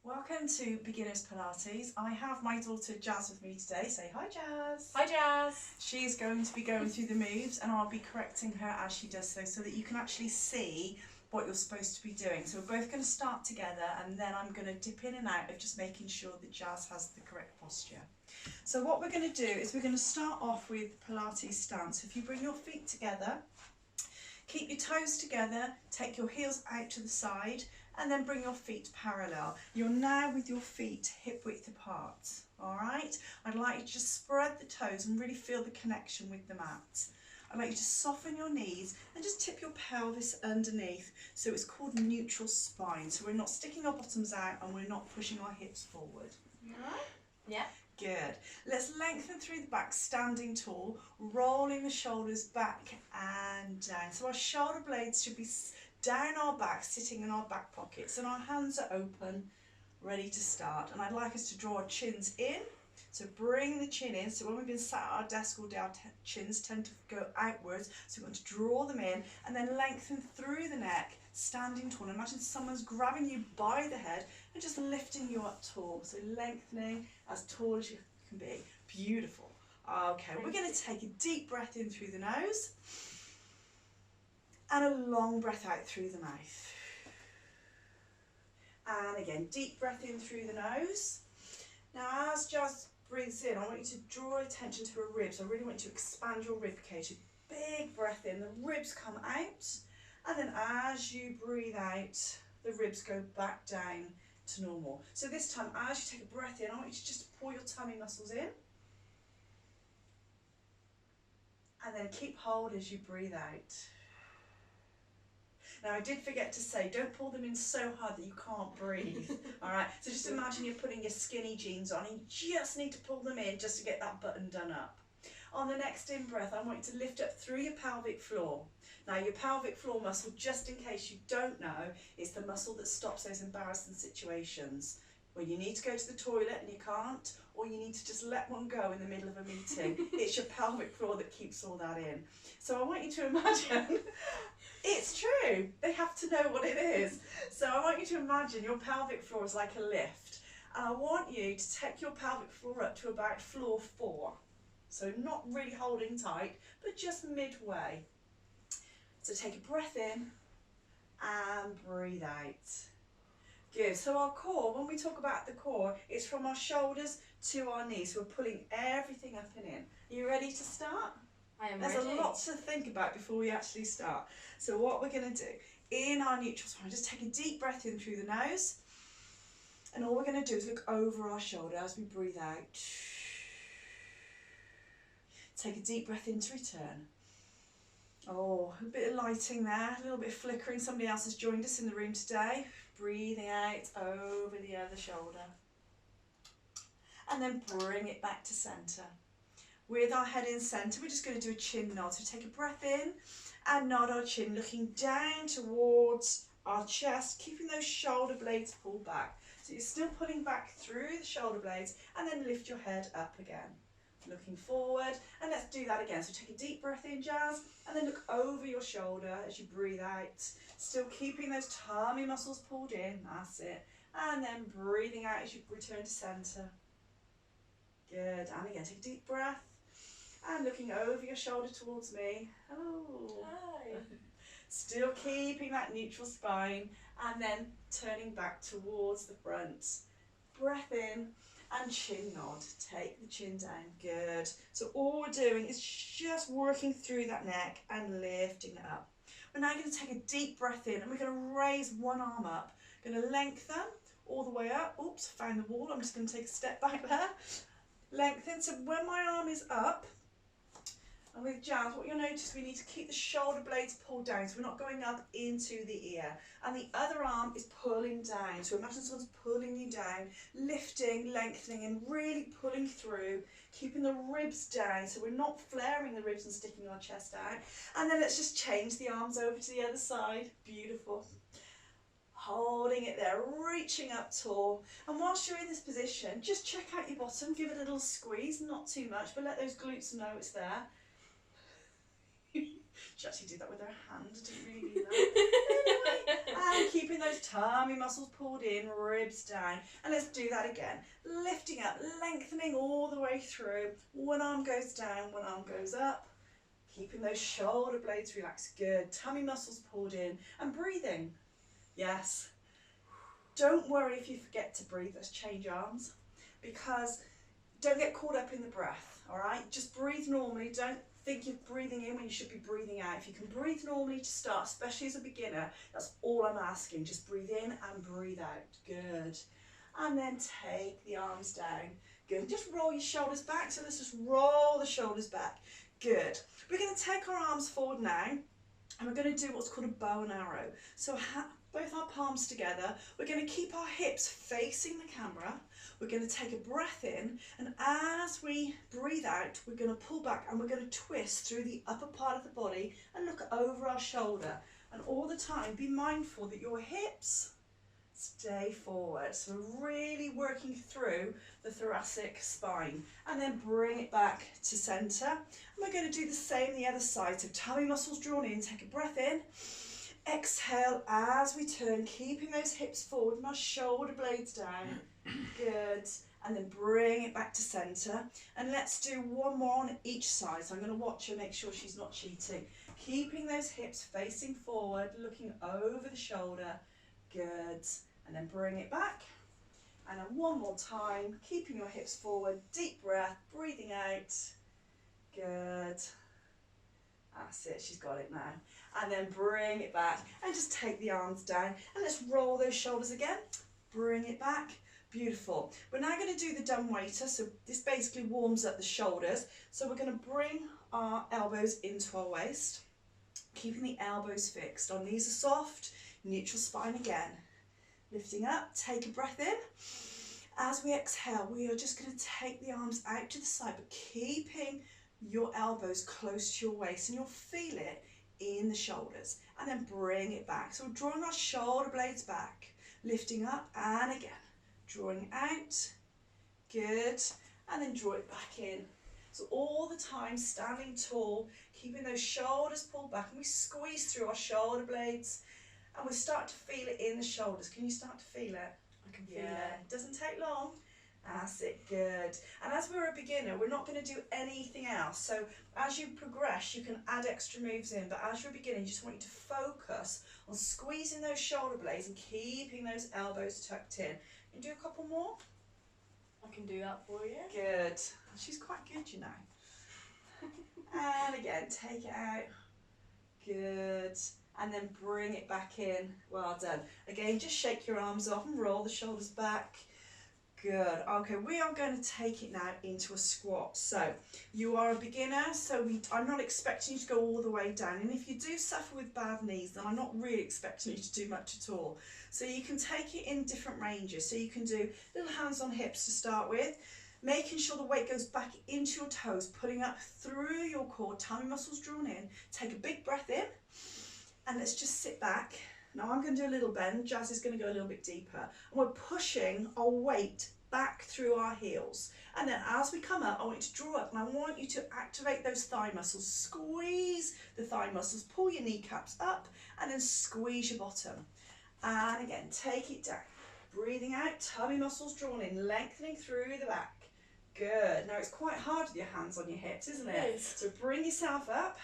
Welcome to Beginners Pilates. I have my daughter Jazz with me today. Say hi, Jazz. Hi, Jazz. She's going to be going through the moves and I'll be correcting her as she does so that you can actually see what you're supposed to be doing. So we're both going to start together and then I'm going to dip in and out of just making sure that Jazz has the correct posture. So what we're going to do is we're going to start off with Pilates Stance. If you bring your feet together, keep your toes together, take your heels out to the side and then bring your feet parallel. You're now with your feet hip width apart, all right? I'd like you to just spread the toes and really feel the connection with the mat. I'd like you to soften your knees and just tip your pelvis underneath. So it's called neutral spine. So we're not sticking our bottoms out and we're not pushing our hips forward. All right? Yeah. Good. Let's lengthen through the back, standing tall, rolling the shoulders back and down. So our shoulder blades should be down our back, sitting in our back pockets, and our hands are open, ready to start. And I'd like us to draw our chins in. So bring the chin in. So when we've been sat at our desk all day, our chins tend to go outwards. So we want to draw them in and then lengthen through the neck, standing tall. Imagine someone's grabbing you by the head and just lifting you up tall. So lengthening as tall as you can be. Beautiful. Okay, we're going to take a deep breath in through the nose and a long breath out through the mouth. And again, deep breath in through the nose. Now as Jazz breathes in, I want you to draw attention to her ribs. I really want you to expand your rib cage. Big breath in, the ribs come out, and then as you breathe out, the ribs go back down to normal. So this time, as you take a breath in, I want you to just pull your tummy muscles in, and then keep hold as you breathe out. Now I did forget to say, don't pull them in so hard that you can't breathe, all right? So just imagine you're putting your skinny jeans on and you just need to pull them in just to get that button done up. On the next in-breath, I want you to lift up through your pelvic floor. Now your pelvic floor muscle, just in case you don't know, is the muscle that stops those embarrassing situations. When you need to go to the toilet and you can't, or you need to just let one go in the middle of a meeting. It's your pelvic floor that keeps all that in. So I want you to imagine, it's true, they have to know what it is. So I want you to imagine your pelvic floor is like a lift. And I want you to take your pelvic floor up to about floor 4. So not really holding tight, but just midway. So take a breath in and breathe out. Good. So our core, when we talk about the core, it's from our shoulders to our knees. So we're pulling everything up and in. Are you ready to start? I am There's ready. a lot to think about before we actually start. So what we're going to do, in our neutral spine, just take a deep breath in through the nose. And all we're going to do is look over our shoulder as we breathe out. Take a deep breath in to return. Oh, a bit of lighting there, a little bit of flickering. Somebody else has joined us in the room today. Breathing out over the other shoulder. And then bring it back to centre. With our head in centre, we're just going to do a chin nod. So take a breath in and nod our chin, looking down towards our chest, keeping those shoulder blades pulled back. So you're still pulling back through the shoulder blades and then lift your head up again. Looking forward, and let's do that again. So take a deep breath in, Jazz, and then look over your shoulder as you breathe out. Still keeping those tummy muscles pulled in, that's it. And then breathing out as you return to centre. Good, and again, take a deep breath. And looking over your shoulder towards me. Hello. Hi. Still keeping that neutral spine, and then turning back towards the front. Breath in. And chin nod, take the chin down, good. So all we're doing is just working through that neck and lifting it up. We're now going to take a deep breath in and we're going to raise one arm up. Going to lengthen all the way up. Oops, found the wall, I'm just going to take a step back there. Lengthen, so when my arm is up, and with Jazz, what you'll notice, we need to keep the shoulder blades pulled down, so we're not going up into the ear. And the other arm is pulling down. So imagine someone's pulling you down, lifting, lengthening, and really pulling through, keeping the ribs down, so we're not flaring the ribs and sticking our chest out. And then let's just change the arms over to the other side. Beautiful. Holding it there, reaching up tall. And whilst you're in this position, just check out your bottom, give it a little squeeze, not too much, but let those glutes know it's there. She actually did that with her hand, I didn't really do that. Anyway, and keeping those tummy muscles pulled in, ribs down. And let's do that again. Lifting up, lengthening all the way through. One arm goes down, one arm goes up. Keeping those shoulder blades relaxed. Good. Tummy muscles pulled in and breathing. Yes. Don't worry if you forget to breathe. Let's change arms, because don't get caught up in the breath, all right? Just breathe normally. Don't think you're breathing in when you should be breathing out. If you can breathe normally to start, especially as a beginner, that's all I'm asking. Just breathe in and breathe out. Good. And then take the arms down. Good. Just roll your shoulders back. So let's just roll the shoulders back. Good. We're going to take our arms forward now, and we're going to do what's called a bow and arrow. So both our palms together. We're going to keep our hips facing the camera. We're going to take a breath in, and as we breathe out, we're going to pull back and we're going to twist through the upper part of the body and look over our shoulder. And all the time, be mindful that your hips stay forward. So we're really working through the thoracic spine. And then bring it back to center. And we're going to do the same the other side. So tummy muscles drawn in, take a breath in. Exhale as we turn, keeping those hips forward and our shoulder blades down. Good. And then bring it back to center. And let's do one more on each side. So I'm going to watch her, make sure she's not cheating. Keeping those hips facing forward, looking over the shoulder. Good. And then bring it back. And then one more time, keeping your hips forward. Deep breath, breathing out. Good. That's it, she's got it now. And then bring it back and just take the arms down. And let's roll those shoulders again. Bring it back. Beautiful. We're now going to do the dumb waiter. So this basically warms up the shoulders. So we're going to bring our elbows into our waist, keeping the elbows fixed. Our knees are soft, neutral spine again. Lifting up, take a breath in. As we exhale, we are just going to take the arms out to the side, but keeping your elbows close to your waist, and you'll feel it in the shoulders. And then bring it back. So we're drawing our shoulder blades back, lifting up and again. Drawing out, good, and then draw it back in. So all the time standing tall, keeping those shoulders pulled back, and we squeeze through our shoulder blades, and we start to feel it in the shoulders. Can you start to feel it? I can feel it. It doesn't take long. That's it, good. And as we're a beginner, we're not going to do anything else. So as you progress, you can add extra moves in, but as you're a beginner, you just want you to focus on squeezing those shoulder blades and keeping those elbows tucked in. You do a couple more? I can do that for you. Good. She's quite good, you know. And again, take it out. Good. And then bring it back in. Well done. Again, just shake your arms off and roll the shoulders back. Good. Okay, we are going to take it now into a squat. So you are a beginner, so I'm not expecting you to go all the way down. And if you do suffer with bad knees, then I'm not really expecting you to do much at all. So you can take it in different ranges. So you can do little hands on hips to start with, making sure the weight goes back into your toes, putting up through your core, tummy muscles drawn in. Take a big breath in, and let's just sit back. Now I'm going to do a little bend. Jazz is going to go a little bit deeper. And we're pushing our weight back through our heels. And then as we come up, I want you to draw up, and I want you to activate those thigh muscles. Squeeze the thigh muscles, pull your kneecaps up, and then squeeze your bottom. And again, take it down. Breathing out, tummy muscles drawn in, lengthening through the back. Good. Now it's quite hard with your hands on your hips, isn't it? It is. So bring yourself up.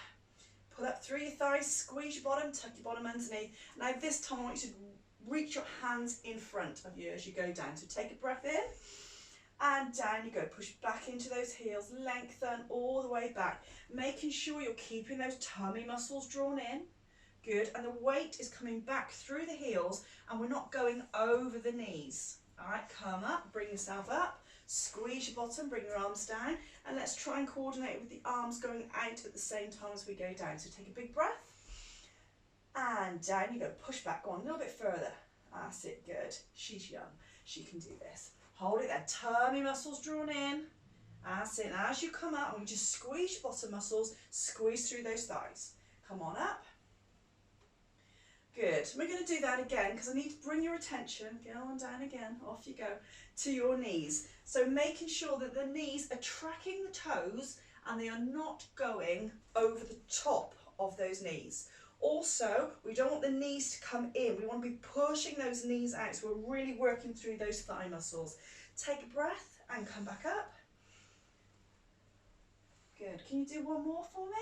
Pull up through your thighs, squeeze your bottom, tuck your bottom underneath. Now this time I want you to reach your hands in front of you as you go down. So take a breath in and down you go. Push back into those heels, lengthen all the way back, making sure you're keeping those tummy muscles drawn in. Good, and the weight is coming back through the heels and we're not going over the knees. All right, come up, bring yourself up, squeeze your bottom, bring your arms down, and let's try and coordinate with the arms going out at the same time as we go down. So take a big breath, and down you go. Push back, go on a little bit further. That's it, good. She's young, she can do this. Hold it there, tummy muscles drawn in. That's it, and as you come up, and just squeeze your bottom muscles, squeeze through those thighs. Come on up. Good. We're going to do that again because I need to bring your attention, go on down again, off you go, to your knees. So making sure that the knees are tracking the toes and they are not going over the top of those knees. Also, we don't want the knees to come in. We want to be pushing those knees out. So we're really working through those thigh muscles. Take a breath and come back up. Good. Can you do one more for me?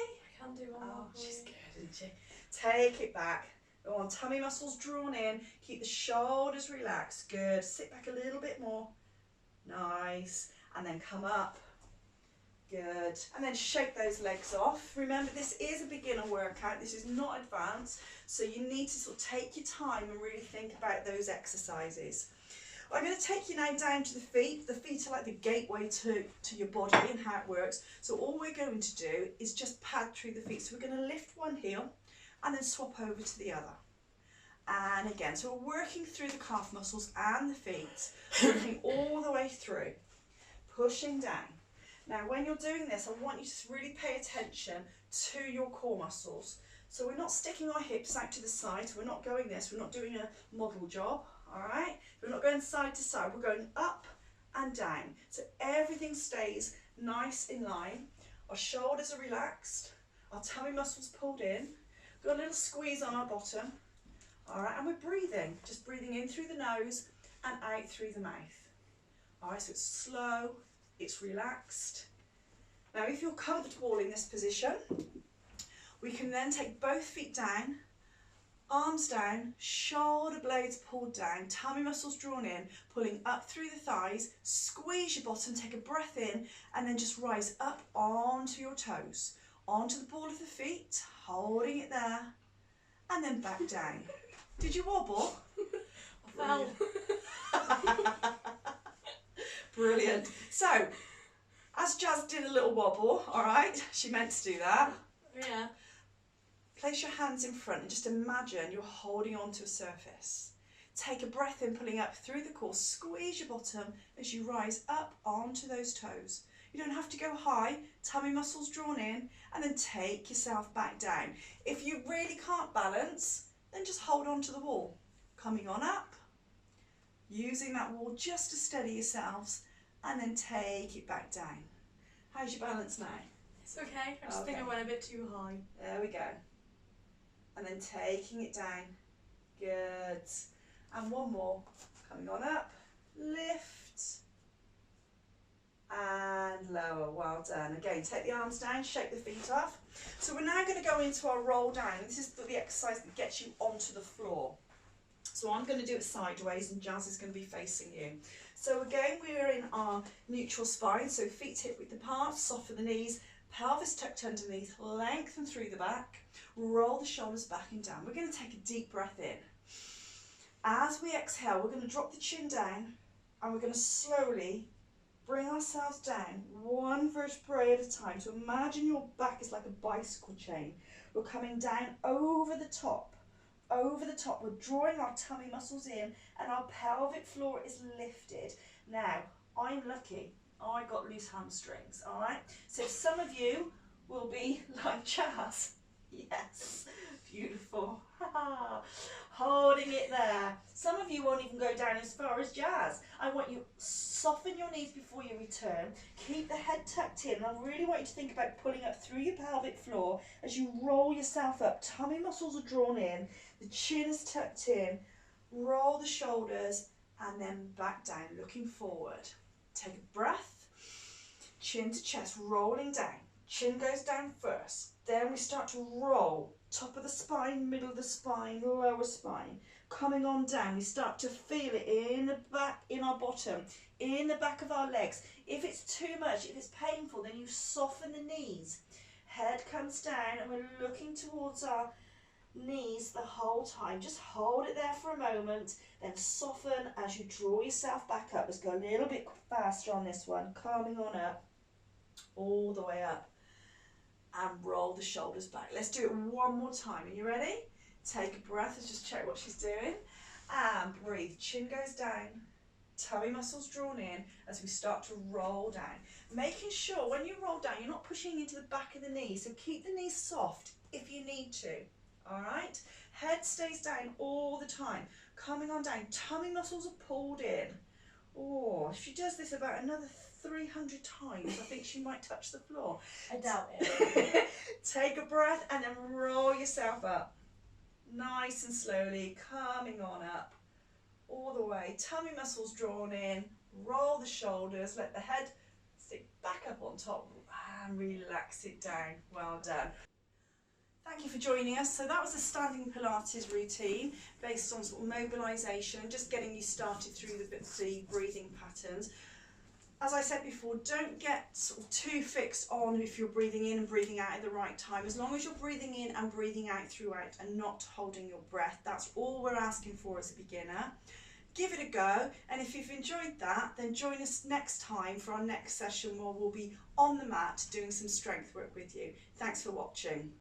I can do one more. She's good, isn't she? Take it back. Go on, tummy muscles drawn in. Keep the shoulders relaxed. Good. Sit back a little bit more. Nice. And then come up. Good. And then shake those legs off. Remember, this is a beginner workout. This is not advanced. So you need to sort of take your time and really think about those exercises. I'm going to take you now down to the feet. The feet are like the gateway to your body and how it works. So all we're going to do is just pad through the feet. So we're going to lift one heel and then swap over to the other. And again, so we're working through the calf muscles and the feet, working all the way through, pushing down. Now when you're doing this, I want you to really pay attention to your core muscles. So we're not sticking our hips out to the side, so we're not going this, we're not doing a model job, all right? We're not going side to side, we're going up and down. So everything stays nice in line. Our shoulders are relaxed, our tummy muscles pulled in, got a little squeeze on our bottom, all right? And we're breathing, just breathing in through the nose and out through the mouth. All right, so it's slow, it's relaxed. Now if you're comfortable in this position, we can then take both feet down, arms down, shoulder blades pulled down, tummy muscles drawn in, pulling up through the thighs, squeeze your bottom, take a breath in, and then just rise up onto your toes, onto the ball of the feet, holding it there, and then back down. Did you wobble? I fell. Brilliant. So, as Jazz did a little wobble, all right, she meant to do that. Yeah. Place your hands in front and just imagine you're holding onto a surface. Take a breath in, pulling up through the core. Squeeze your bottom as you rise up onto those toes. You don't have to go high, tummy muscles drawn in, and then take yourself back down. If you really can't balance, then just hold on to the wall. Coming on up, using that wall just to steady yourselves, and then take it back down. How's your balance now? It's okay. I just think I went a bit too high. There we go. And then taking it down. Good. And one more. Coming on up. Lift. And lower. Well done. Again, take the arms down, shake the feet off. So we're now going to go into our roll down. This is the exercise that gets you onto the floor. So I'm going to do it sideways and Jazz is going to be facing you. So again, we're in our neutral spine. So feet hip width apart, soften the knees, pelvis tucked underneath, lengthen through the back, roll the shoulders back and down. We're going to take a deep breath in. As we exhale, we're going to drop the chin down and we're going to slowly bring ourselves down one vertebrae at a time. So imagine your back is like a bicycle chain. We're coming down over the top. Over the top, we're drawing our tummy muscles in and our pelvic floor is lifted. Now, I'm lucky. I got loose hamstrings, all right? So some of you will be like Jazz. Yes, beautiful. Holding it there. Some of you won't even go down as far as Jazz. I want you soften your knees before you return. Keep the head tucked in. I really want you to think about pulling up through your pelvic floor as you roll yourself up. Tummy muscles are drawn in. The chin is tucked in. Roll the shoulders and then back down, looking forward. Take a breath. Chin to chest, rolling down. Chin goes down first. Then we start to roll. Top of the spine, middle of the spine, lower spine. Coming on down, we start to feel it in the back, in our bottom, in the back of our legs. If it's too much, if it's painful, then you soften the knees. Head comes down and we're looking towards our knees the whole time. Just hold it there for a moment, then soften as you draw yourself back up. Let's go a little bit faster on this one. Coming on up, all the way up. And roll the shoulders back. Let's do it one more time. Are you ready? Take a breath. Let's just check what she's doing. And breathe. Chin goes down. Tummy muscles drawn in as we start to roll down. Making sure when you roll down, you're not pushing into the back of the knee. So keep the knees soft if you need to. All right? Head stays down all the time. Coming on down. Tummy muscles are pulled in. Oh, if she does this about another 300 times, I think she might touch the floor. I doubt it. Take a breath and then roll yourself up. Nice and slowly coming on up all the way. Tummy muscles drawn in, roll the shoulders, let the head stick back up on top and relax it down. Well done. Thank you for joining us. So that was a standing Pilates routine based on sort of mobilisation, just getting you started through the breathing patterns. As I said before, don't get sort of too fixed on if you're breathing in and breathing out at the right time. As long as you're breathing in and breathing out throughout and not holding your breath, that's all we're asking for as a beginner. Give it a go, and if you've enjoyed that, then join us next time for our next session where we'll be on the mat doing some strength work with you. Thanks for watching.